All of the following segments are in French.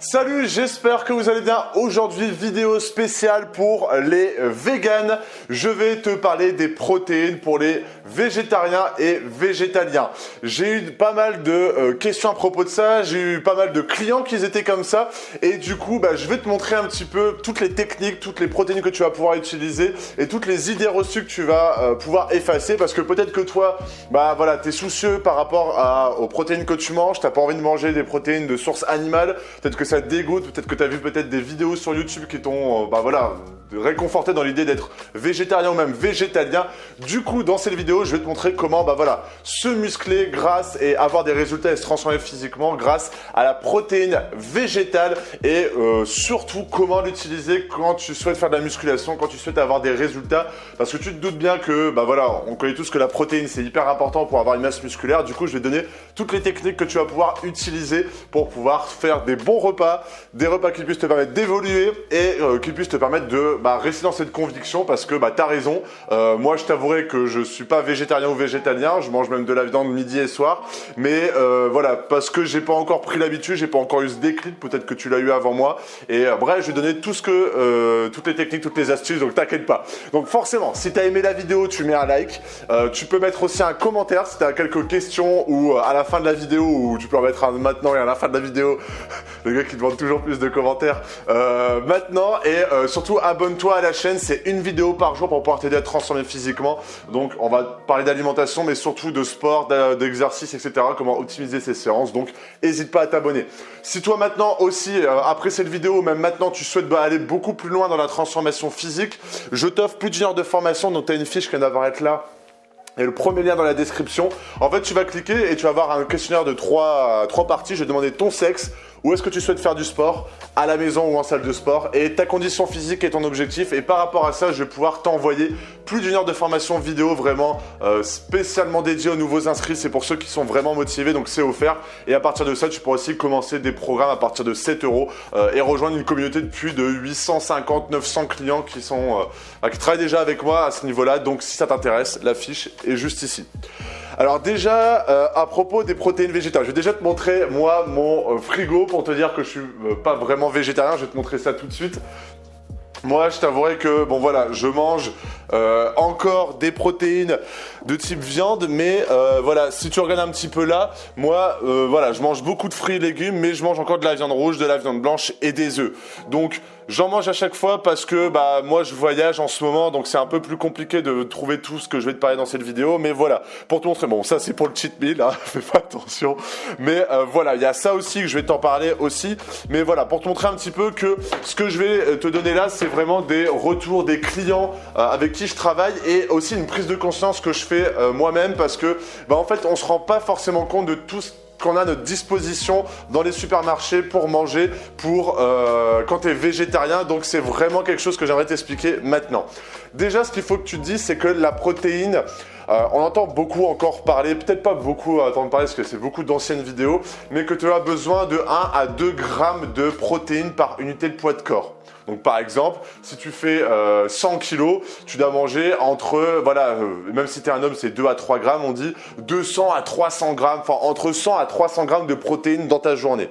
Salut, j'espère que vous allez bien. Aujourd'hui, vidéo spéciale pour les véganes. Je vais te parler des protéines pour les végétariens et végétaliens. J'ai eu pas mal de questions à propos de ça. J'ai eu pas mal de clients qui étaient comme ça. Et du coup, je vais te montrer un petit peu toutes les techniques, toutes les protéines que tu vas pouvoir utiliser et toutes les idées reçues que tu vas pouvoir effacer. Parce que peut-être que toi, tu es soucieux par rapport aux protéines que tu manges. Tu n'as pas envie de manger des protéines de source animale. Peut-être que ça te dégoûte, peut-être que tu as vu des vidéos sur YouTube qui t'ont réconforté dans l'idée d'être végétarien ou même végétalien. Du coup, dans cette vidéo, je vais te montrer comment se muscler grâce et avoir des résultats et se transformer physiquement grâce à la protéine végétale et surtout comment l'utiliser quand tu souhaites faire de la musculation, quand tu souhaites avoir des résultats. Parce que tu te doutes bien que on connaît tous que la protéine c'est hyper important pour avoir une masse musculaire. Du coup, je vais te donner toutes les techniques que tu vas pouvoir utiliser pour pouvoir faire des bons repas, des repas qui puissent te permettre d'évoluer et qui puissent te permettre de rester dans cette conviction parce que tu as raison. Moi, je t'avouerai que je suis pas végétarien ou végétalien, je mange même de la viande midi et soir, mais parce que j'ai pas encore pris l'habitude, j'ai pas encore eu ce déclic, peut-être que tu l'as eu avant moi. Et bref, je vais donner toutes les techniques, toutes les astuces, donc t'inquiète pas. Donc forcément, si tu as aimé la vidéo, tu mets un like. Tu peux mettre aussi un commentaire si tu as quelques questions ou à la fin de la vidéo, ou tu peux en mettre un maintenant et à la fin de la vidéo. Le gars qui demande toujours plus de commentaires maintenant. Et surtout, abonne-toi à la chaîne. C'est une vidéo par jour pour pouvoir t'aider à te transformer physiquement. Donc, on va parler d'alimentation, mais surtout de sport, d'exercice, etc. Comment optimiser ses séances. Donc, n'hésite pas à t'abonner. Si toi, maintenant aussi, après cette vidéo, même maintenant, tu souhaites aller beaucoup plus loin dans la transformation physique, je t'offre plus d'une heure de formation. Donc, tu as une fiche qui vient d'apparaître là. Et le premier lien dans la description. En fait, tu vas cliquer et tu vas avoir un questionnaire de trois parties. Je vais demander ton sexe, où est-ce que tu souhaites faire du sport, à la maison ou en salle de sport, et ta condition physique et ton objectif. Et par rapport à ça, je vais pouvoir t'envoyer plus d'une heure de formation vidéo vraiment spécialement dédiée aux nouveaux inscrits. C'est pour ceux qui sont vraiment motivés, donc c'est offert. Et à partir de ça, tu pourras aussi commencer des programmes à partir de 7 € et rejoindre une communauté de plus de 850-900 clients qui travaillent déjà avec moi à ce niveau-là. Donc si ça t'intéresse, la fiche est juste ici. Alors déjà, à propos des protéines végétales, je vais déjà te montrer moi mon frigo pour te dire que je suis pas vraiment végétarien. Je vais te montrer ça tout de suite. Moi, je t'avouerai que je mange encore des protéines de type viande, mais si tu regardes un petit peu là, moi, je mange beaucoup de fruits et légumes, mais je mange encore de la viande rouge, de la viande blanche et des œufs. Donc, j'en mange à chaque fois parce que moi, je voyage en ce moment, donc c'est un peu plus compliqué de trouver tout ce que je vais te parler dans cette vidéo. Mais voilà, pour te montrer, ça c'est pour le cheat meal, hein, fais pas attention. Mais il y a ça aussi que je vais t'en parler aussi. Mais voilà, pour te montrer un petit peu que ce que je vais te donner là, c'est vraiment des retours des clients avec qui je travaille et aussi une prise de conscience que je fais moi-même parce que en fait on se rend pas forcément compte de tout ce qu'on a à notre disposition dans les supermarchés pour manger quand tu es végétarien. Donc c'est vraiment quelque chose que j'aimerais t'expliquer maintenant. Déjà, ce qu'il faut que tu te dises, c'est que la protéine, on entend beaucoup encore parler, peut-être pas beaucoup entendre parler parce que c'est beaucoup d'anciennes vidéos, mais que tu as besoin de 1 à 2 grammes de protéines par unité de poids de corps. Donc par exemple, si tu fais 100 kg, tu dois manger entre, même si tu es un homme, c'est 2 à 3 grammes, on dit 200 à 300 grammes, enfin entre 100 à 300 grammes de protéines dans ta journée.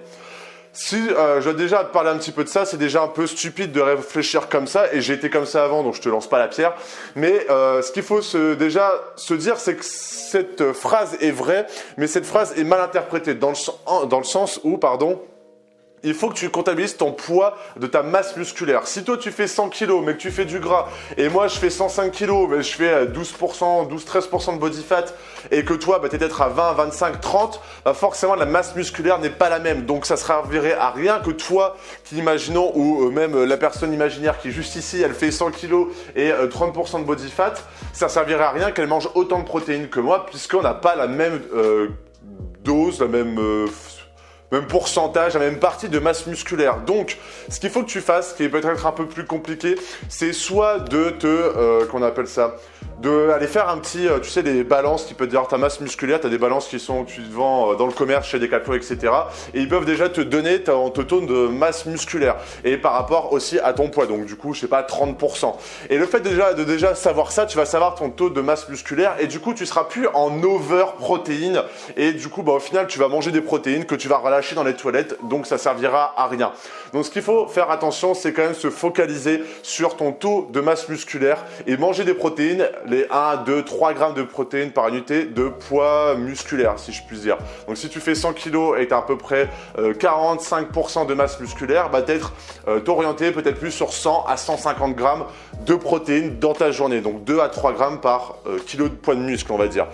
Si je dois déjà te parler un petit peu de ça, c'est déjà un peu stupide de réfléchir comme ça, et j'ai été comme ça avant, donc je te lance pas la pierre. Mais ce qu'il faut déjà se dire, c'est que cette phrase est vraie, mais cette phrase est mal interprétée dans le sens où, il faut que tu comptabilises ton poids de ta masse musculaire. Si toi tu fais 100 kg mais que tu fais du gras et moi je fais 105 kg mais je fais 12-13% de body fat et que toi tu es peut-être à 20, 25, 30, forcément la masse musculaire n'est pas la même. Donc ça servirait à rien que toi qui imaginons ou même la personne imaginaire qui est juste ici, elle fait 100 kg et 30% de body fat, ça servirait à rien qu'elle mange autant de protéines que moi puisqu'on n'a pas la même dose, la même pourcentage, la même partie de masse musculaire. Donc, ce qu'il faut que tu fasses, ce qui est peut-être un peu plus compliqué, c'est soit de d'aller faire un petit, tu sais, les balances qui peuvent dire ta masse musculaire, tu as des balances qui sont, tu te vends dans le commerce chez Decathlon, etc. Et ils peuvent déjà te donner ton taux de masse musculaire et par rapport aussi à ton poids, donc du coup, je sais pas, 30%. Et le fait de déjà savoir ça, tu vas savoir ton taux de masse musculaire et du coup, tu seras plus en over protéines et du coup, au final, tu vas manger des protéines que tu vas relâcher dans les toilettes, donc ça servira à rien. Donc ce qu'il faut faire attention, c'est quand même se focaliser sur ton taux de masse musculaire et manger des protéines, les 1, 2, 3 grammes de protéines par unité de poids musculaire, si je puis dire. Donc si tu fais 100 kg et tu as à peu près 45% de masse musculaire, peut-être t'orienter peut-être plus sur 100 à 150 grammes de protéines dans ta journée. Donc 2 à 3 grammes par kilo de poids de muscle, on va dire.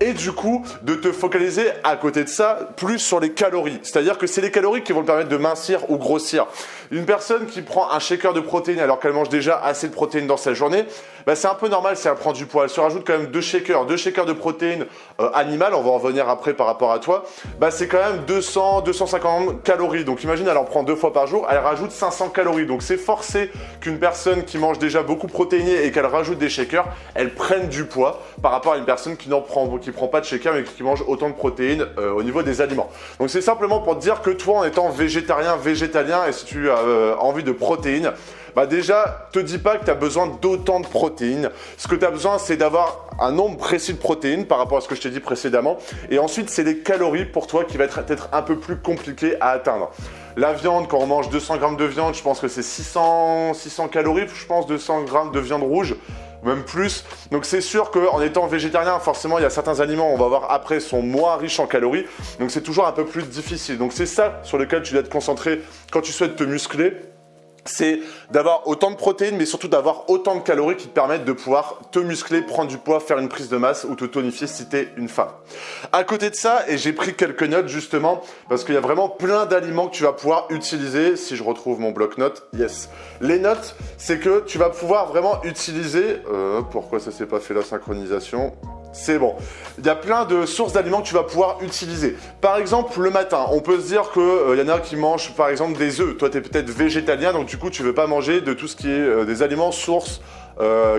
Et du coup, de te focaliser à côté de ça, plus sur les calories. C'est-à-dire que c'est les calories qui vont te permettre de mincir ou grossir. Une personne qui prend un shaker de protéines alors qu'elle mange déjà assez de protéines dans sa journée, c'est un peu normal si elle prend du poids. Elle se rajoute quand même 2 shakers de protéines animales, on va en revenir après par rapport à toi. C'est quand même 200-250 calories. Donc imagine, elle en prend 2 fois par jour, elle rajoute 500 calories. Donc c'est forcé qu'une personne qui mange déjà beaucoup protéinée et qu'elle rajoute des shakers, elle prenne du poids par rapport à une personne qui prend pas de shaker mais qui mange autant de protéines au niveau des aliments. Donc c'est simplement pour te dire que toi, en étant végétarien, végétalien, et si tu as envie de protéines, déjà, te dis pas que tu as besoin d'autant de protéines. Ce que tu as besoin, c'est d'avoir un nombre précis de protéines par rapport à ce que je t'ai dit précédemment. Et ensuite, c'est les calories pour toi qui va être peut-être un peu plus compliqué à atteindre. La viande, quand on mange 200 grammes de viande, je pense que c'est 600 calories, je pense, 200 grammes de viande rouge. Même plus. Donc c'est sûr qu'en étant végétarien, forcément, il y a certains aliments, on va voir après, sont moins riches en calories. Donc c'est toujours un peu plus difficile. Donc c'est ça sur lequel tu dois te concentrer quand tu souhaites te muscler. C'est d'avoir autant de protéines, mais surtout d'avoir autant de calories qui te permettent de pouvoir te muscler, prendre du poids, faire une prise de masse ou te tonifier si tu es une femme. À côté de ça, et j'ai pris quelques notes justement, parce qu'il y a vraiment plein d'aliments que tu vas pouvoir utiliser. Si je retrouve mon bloc-notes, yes. Les notes, c'est que tu vas pouvoir vraiment utiliser... pourquoi ça s'est pas fait la synchronisation ? C'est bon. Il y a plein de sources d'aliments que tu vas pouvoir utiliser. Par exemple, le matin, on peut se dire qu'il y en a qui mangent par exemple des œufs. Toi, tu es peut-être végétalien, donc du coup, tu ne veux pas manger de tout ce qui est des aliments sources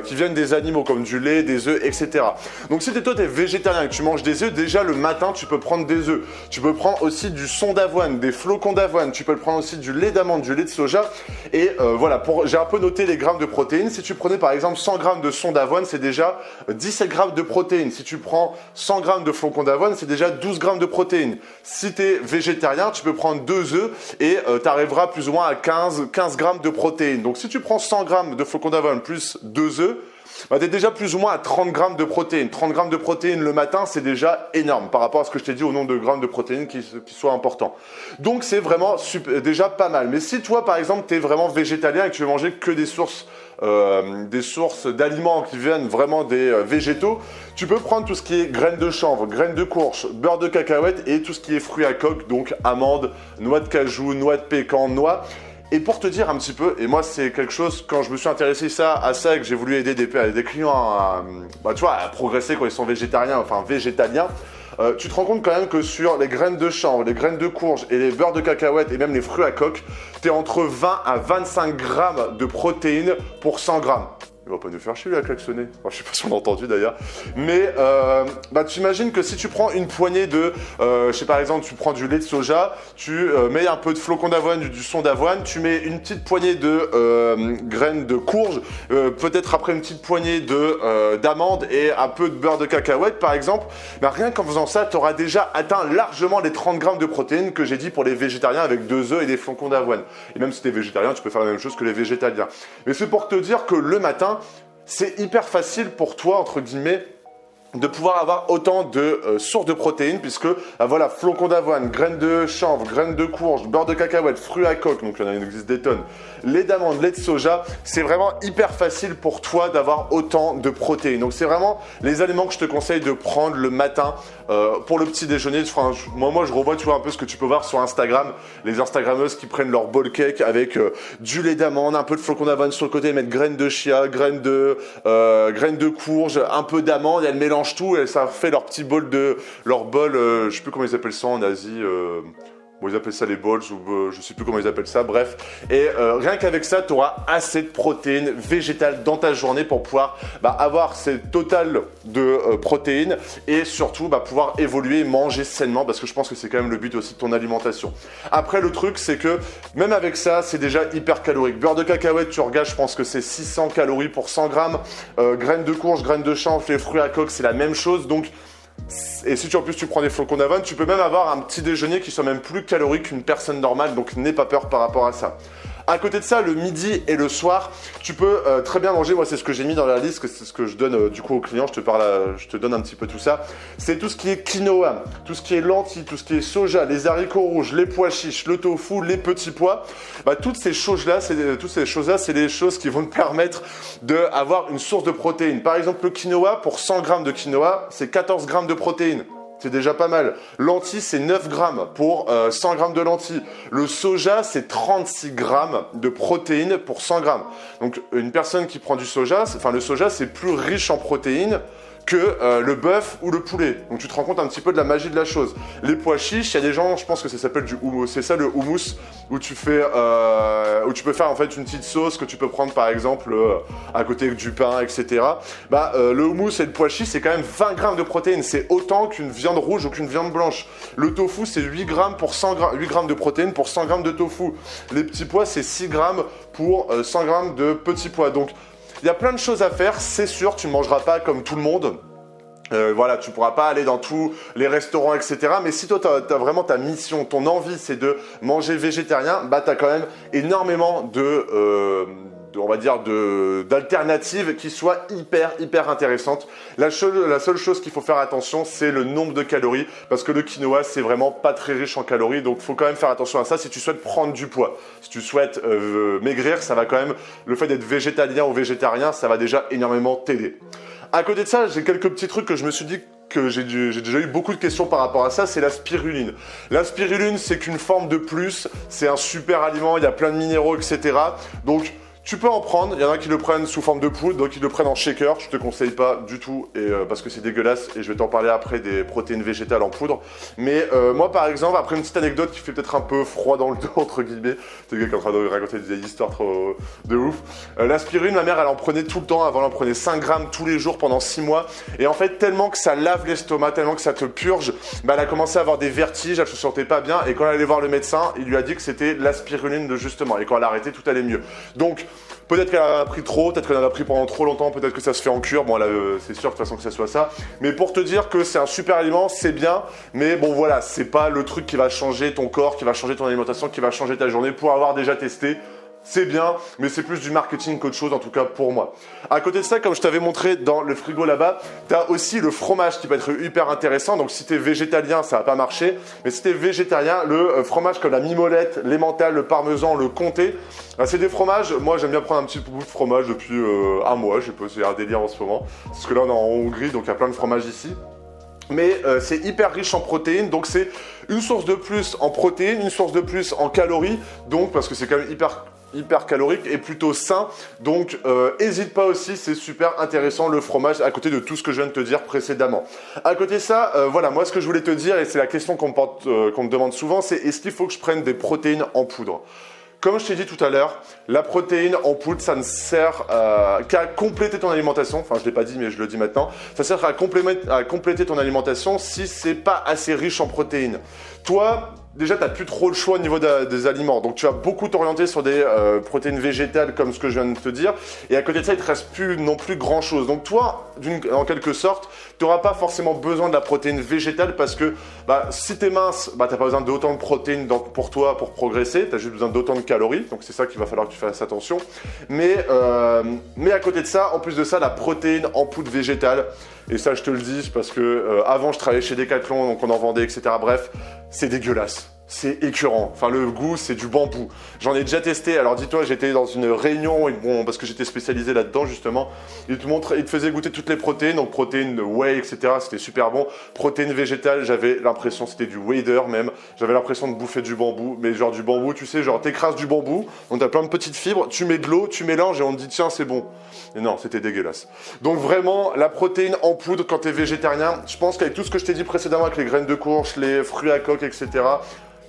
qui viennent des animaux, comme du lait, des œufs, etc. Donc si toi, tu es végétalien et que tu manges des œufs, déjà le matin, tu peux prendre des œufs. Tu peux prendre aussi du son d'avoine, des flocons d'avoine. Tu peux le prendre aussi du lait d'amande, du lait de soja. Et voilà, j'ai un peu noté les grammes de protéines. Si tu prenais par exemple 100 grammes de son d'avoine, c'est déjà 17 grammes de protéines. Si tu prends 100 grammes de flocons d'avoine, c'est déjà 12 grammes de protéines. Si tu es végétarien, tu peux prendre 2 œufs et tu arriveras plus ou moins à 15 grammes de protéines. Donc si tu prends 100 grammes de flocons d'avoine plus 2 œufs, tu es déjà plus ou moins à 30 grammes de protéines. 30 grammes de protéines le matin, c'est déjà énorme par rapport à ce que je t'ai dit au nombre de grammes de protéines qui soient importants. Donc c'est vraiment déjà pas mal. Mais si toi, par exemple, tu es vraiment végétalien et que tu veux manger que des sources d'aliments qui viennent vraiment des végétaux, tu peux prendre tout ce qui est graines de chanvre, graines de courge, beurre de cacahuète et tout ce qui est fruits à coque, donc amandes, noix de cajou, noix de pécan, noix. Et pour te dire un petit peu, et moi c'est quelque chose, quand je me suis intéressé à ça et que j'ai voulu aider des clients à progresser quand ils sont végétariens, enfin végétaliens, tu te rends compte quand même que sur les graines de chanvre, les graines de courge et les beurres de cacahuète et même les fruits à coque, tu es entre 20 à 25 grammes de protéines pour 100 grammes. Il va pas nous faire chier, lui, à klaxonner. Enfin, je sais pas si on a entendu d'ailleurs. Mais tu imagines que si tu prends une poignée de... par exemple, tu prends du lait de soja, tu mets un peu de flocons d'avoine, du son d'avoine, tu mets une petite poignée de graines de courge, peut-être après une petite poignée d'amandes et un peu de beurre de cacahuète, par exemple. Rien qu'en faisant ça, tu auras déjà atteint largement les 30 grammes de protéines que j'ai dit pour les végétariens avec 2 œufs et des flocons d'avoine. Et même si tu es végétarien, tu peux faire la même chose que les végétaliens. Mais c'est pour te dire que le matin, c'est hyper facile pour toi, entre guillemets, de pouvoir avoir autant de sources de protéines puisque voilà, flocons d'avoine, graines de chanvre, graines de courge, beurre de cacahuète, fruits à coque, donc il y en existe des tonnes, lait d'amande, lait de soja, c'est vraiment hyper facile pour toi d'avoir autant de protéines. Donc c'est vraiment les aliments que je te conseille de prendre le matin pour le petit déjeuner. Enfin, moi je revois, tu vois, un peu ce que tu peux voir sur Instagram, les Instagrammeuses qui prennent leur bowl cake avec du lait d'amande, un peu de flocons d'avoine sur le côté, mettent graines de chia, graines de courge, un peu d'amande, elles mélangent tout et ça fait leur petit bol je sais plus comment ils appellent ça en Asie, Bon, ils appellent ça les balls ou je sais plus comment ils appellent ça, bref. Et rien qu'avec ça, tu auras assez de protéines végétales dans ta journée pour pouvoir avoir ce total de protéines et surtout pouvoir évoluer et manger sainement parce que je pense que c'est quand même le but aussi de ton alimentation. Après, le truc, c'est que même avec ça, c'est déjà hyper calorique. Beurre de cacahuète, tu regardes, je pense que c'est 600 calories pour 100 grammes. Graines de courge, graines de chanvre, les fruits à coque, c'est la même chose. Donc, et si en plus tu prends des flocons d'avoine, tu peux même avoir un petit déjeuner qui soit même plus calorique qu'une personne normale, donc n'aie pas peur par rapport à ça. À côté de ça, le midi et le soir, tu peux très bien manger. Moi, c'est ce que j'ai mis dans la liste, que c'est ce que je donne du coup aux clients. Je te donne un petit peu tout ça. C'est tout ce qui est quinoa, tout ce qui est lentilles, tout ce qui est soja, les haricots rouges, les pois chiches, le tofu, les petits pois. Toutes ces choses-là, c'est des choses qui vont te permettre d'avoir une source de protéines. Par exemple, le quinoa, pour 100 grammes de quinoa, c'est 14 grammes de protéines. C'est déjà pas mal. Lentilles, c'est 9 grammes pour 100 grammes de lentilles. Le soja, c'est 36 grammes de protéines pour 100 grammes. Donc, une personne qui prend du soja, le soja, c'est plus riche en protéines que le bœuf ou le poulet. Donc tu te rends compte un petit peu de la magie de la chose. Les pois chiches, il y a des gens, je pense que ça s'appelle du houmous, c'est ça le houmous, où tu peux faire en fait une petite sauce que tu peux prendre par exemple à côté du pain, etc. Le houmous et le pois chiche, c'est quand même 20 grammes de protéines, c'est autant qu'une viande rouge ou qu'une viande blanche. Le tofu, c'est 8 grammes de protéines pour 100 grammes de tofu. Les petits pois, c'est 6 grammes pour 100 grammes de petits pois. Donc, il y a plein de choses à faire, c'est sûr, tu ne mangeras pas comme tout le monde. Tu pourras pas aller dans tous les restaurants, etc. Mais si toi, tu as vraiment ta mission, ton envie, c'est de manger végétarien, tu as quand même énormément d'alternatives qui soient hyper intéressantes. La seule chose qu'il faut faire attention, c'est le nombre de calories, parce que le quinoa, c'est vraiment pas très riche en calories, donc il faut quand même faire attention à ça si tu souhaites prendre du poids. Si tu souhaites maigrir, ça va quand même, le fait d'être végétalien ou végétarien, ça va déjà énormément t'aider. À côté de ça, j'ai quelques petits trucs que je me suis dit que j'ai déjà eu beaucoup de questions par rapport à ça, c'est la spiruline. La spiruline, c'est qu'une forme de plus, c'est un super aliment, il y a plein de minéraux, etc. Donc, tu peux en prendre, il y en a qui le prennent sous forme de poudre, d'autres qui le prennent en shaker, je te conseille pas du tout parce que c'est dégueulasse et je vais t'en parler après des protéines végétales en poudre. Mais moi par exemple, après une petite anecdote qui fait peut-être un peu froid dans le dos entre guillemets, c'est le gars qui est en train de raconter des histoires trop de ouf. La spiruline, ma mère elle en prenait tout le temps, avant elle en prenait 5 grammes tous les jours pendant 6 mois et en fait tellement que ça lave l'estomac, tellement que ça te purge, elle a commencé à avoir des vertiges, elle se sentait pas bien et quand elle allait voir le médecin, il lui a dit que c'était la spiruline de justement et quand elle a arrêté tout allait mieux. Donc peut-être qu'elle en a pris trop, peut-être qu'elle en a pris pendant trop longtemps, peut-être que ça se fait en cure, bon là c'est sûr de toute façon que ça soit ça, mais pour te dire que c'est un super aliment, c'est bien, mais bon voilà, c'est pas le truc qui va changer ton corps, qui va changer ton alimentation, qui va changer ta journée. Pour avoir déjà testé, c'est bien, mais c'est plus du marketing qu'autre chose, en tout cas pour moi. À côté de ça, comme je t'avais montré dans le frigo là-bas, tu as aussi le fromage qui peut être hyper intéressant. Donc si tu es végétalien, ça va pas marcher. Mais si tu es végétarien, le fromage comme la mimolette, l'emmental, le parmesan, le comté, c'est des fromages. Moi, j'aime bien prendre un petit bout de fromage depuis un mois. Je sais pas, c'est un délire en ce moment. Parce que là, on est en Hongrie, donc il y a plein de fromages ici. Mais c'est hyper riche en protéines, donc c'est une source de plus en protéines, une source de plus en calories, donc parce que c'est quand même hyper calorique et plutôt sain, donc hésite pas aussi, c'est super intéressant le fromage à côté de tout ce que je viens de te dire précédemment. À côté de ça, voilà, moi ce que je voulais te dire, et c'est la question qu'on me demande souvent, c'est est-ce qu'il faut que je prenne des protéines en poudre ? Comme je t'ai dit tout à l'heure, la protéine en poudre, ça ne sert qu'à compléter ton alimentation. Enfin, je ne l'ai pas dit, mais je le dis maintenant. Ça sert à compléter ton alimentation si c'est pas assez riche en protéines. Toi, déjà, tu n'as plus trop le choix au niveau des aliments. Donc, tu vas beaucoup t'orienter sur des protéines végétales comme ce que je viens de te dire. Et à côté de ça, il ne te reste plus non plus grand-chose. Donc, toi, en quelque sorte, tu n'auras pas forcément besoin de la protéine végétale parce que si tu es mince, tu n'as pas besoin d'autant de protéines pour toi pour progresser. Tu as juste besoin d'autant de calories. Donc, c'est ça qu'il va falloir que tu fasses attention. Mais à côté de ça, en plus de ça, la protéine en poudre végétale, et ça, je te le dis parce que avant, je travaillais chez Decathlon, donc on en vendait, etc. Bref, c'est dégueulasse. C'est écœurant. Enfin, le goût, c'est du bambou. J'en ai déjà testé. Alors, dis-toi, j'étais dans une réunion, parce que j'étais spécialisé là-dedans, justement. Il te faisait goûter toutes les protéines, donc protéines whey, etc. C'était super bon. Protéines végétales, j'avais l'impression, c'était du Weider même. J'avais l'impression de bouffer du bambou. Mais genre du bambou, tu sais, genre t'écrases du bambou, donc t'as plein de petites fibres, tu mets de l'eau, tu mélanges et on te dit, tiens, c'est bon. Et non, c'était dégueulasse. Donc vraiment, la protéine en poudre quand t'es végétarien, je pense qu'avec tout ce que je t'ai dit précédemment, avec les graines de courge, les fruits à coque, etc.,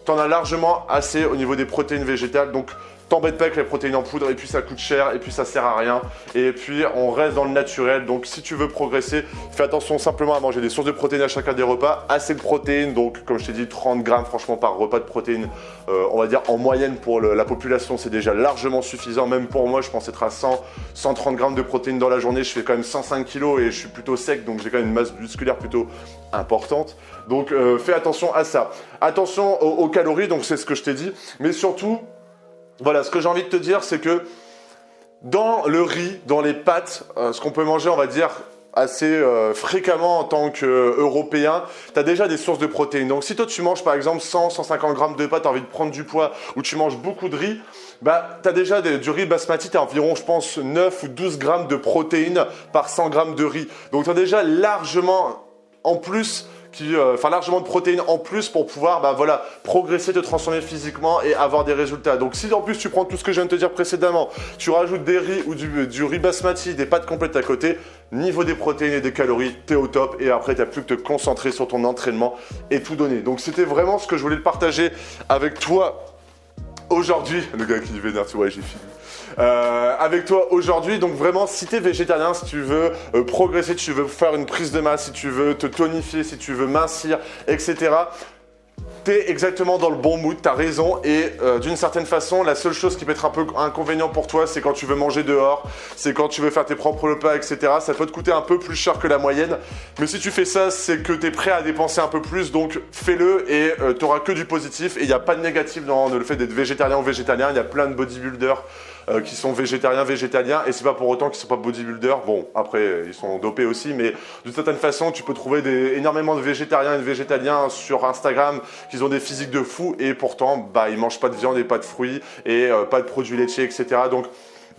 tu en as largement assez au niveau des protéines végétales. Donc, t'embête pas avec les protéines en poudre et puis ça coûte cher et puis ça sert à rien et puis on reste dans le naturel. Donc si tu veux progresser, fais attention simplement à manger des sources de protéines à chacun des repas, assez de protéines, donc comme je t'ai dit 30 grammes franchement par repas de protéines, on va dire en moyenne pour la population c'est déjà largement suffisant. Même pour moi je pense être à 130 grammes de protéines dans la journée, je fais quand même 105 kilos et je suis plutôt sec donc j'ai quand même une masse musculaire plutôt importante. Donc fais attention à ça. Attention aux calories, donc c'est ce que je t'ai dit, mais surtout voilà, ce que j'ai envie de te dire, c'est que dans le riz, dans les pâtes, ce qu'on peut manger, on va dire, assez fréquemment en tant qu'Européen, tu as déjà des sources de protéines. Donc si toi tu manges par exemple 100-150 grammes de pâtes, tu as envie de prendre du poids, ou tu manges beaucoup de riz, bah, tu as déjà du riz basmati, tu as environ, je pense, 9 ou 12 grammes de protéines par 100 grammes de riz. Donc tu as déjà largement en plus largement de protéines en plus pour pouvoir progresser, te transformer physiquement et avoir des résultats. Donc si en plus tu prends tout ce que je viens de te dire précédemment, tu rajoutes des riz ou du riz basmati, des pâtes complètes à côté, niveau des protéines et des calories, t'es au top et après t'as plus que te concentrer sur ton entraînement et tout donner. Donc c'était vraiment ce que je voulais te partager avec toi aujourd'hui. Le gars qui dit vénère, ouais j'ai fini. Avec toi aujourd'hui, donc vraiment si tu es végétarien, si tu veux progresser, si tu veux faire une prise de masse, si tu veux te tonifier, si tu veux mincir, etc. T'es exactement dans le bon mood, t'as raison et d'une certaine façon, la seule chose qui peut être un peu inconvénient pour toi, c'est quand tu veux manger dehors, c'est quand tu veux faire tes propres repas, etc. Ça peut te coûter un peu plus cher que la moyenne, mais si tu fais ça, c'est que t'es prêt à dépenser un peu plus, donc fais-le et t'auras que du positif et il n'y a pas de négatif dans le fait d'être végétarien ou végétalien. Il y a plein de bodybuilders qui sont végétariens et c'est pas pour autant qu'ils sont pas bodybuilders. Bon, après ils sont dopés aussi, mais d'une certaine façon tu peux trouver énormément de végétariens et de végétaliens sur Instagram qui ont des physiques de fou et pourtant ils mangent pas de viande et pas de fruits et pas de produits laitiers, etc. Donc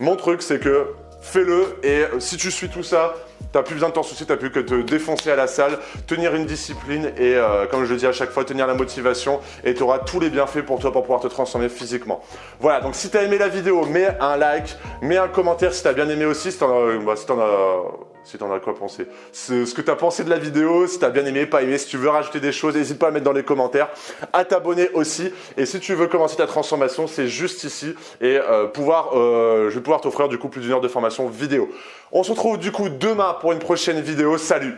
mon truc c'est que fais-le et si tu suis tout ça, t'as plus besoin de t'en soucier, t'as plus que te défoncer à la salle, tenir une discipline et comme je le dis à chaque fois, tenir la motivation et tu auras tous les bienfaits pour toi pour pouvoir te transformer physiquement. Voilà, donc si tu as aimé la vidéo, mets un like, mets un commentaire si tu as bien aimé aussi, si t'en as quoi penser. Ce que tu as pensé de la vidéo, si tu as bien aimé, pas aimé, si tu veux rajouter des choses, n'hésite pas à mettre dans les commentaires, à t'abonner aussi. Et si tu veux commencer ta transformation, c'est juste ici et je vais pouvoir t'offrir du coup plus d'1 heure de formation vidéo. On se retrouve du coup demain pour une prochaine vidéo. Salut!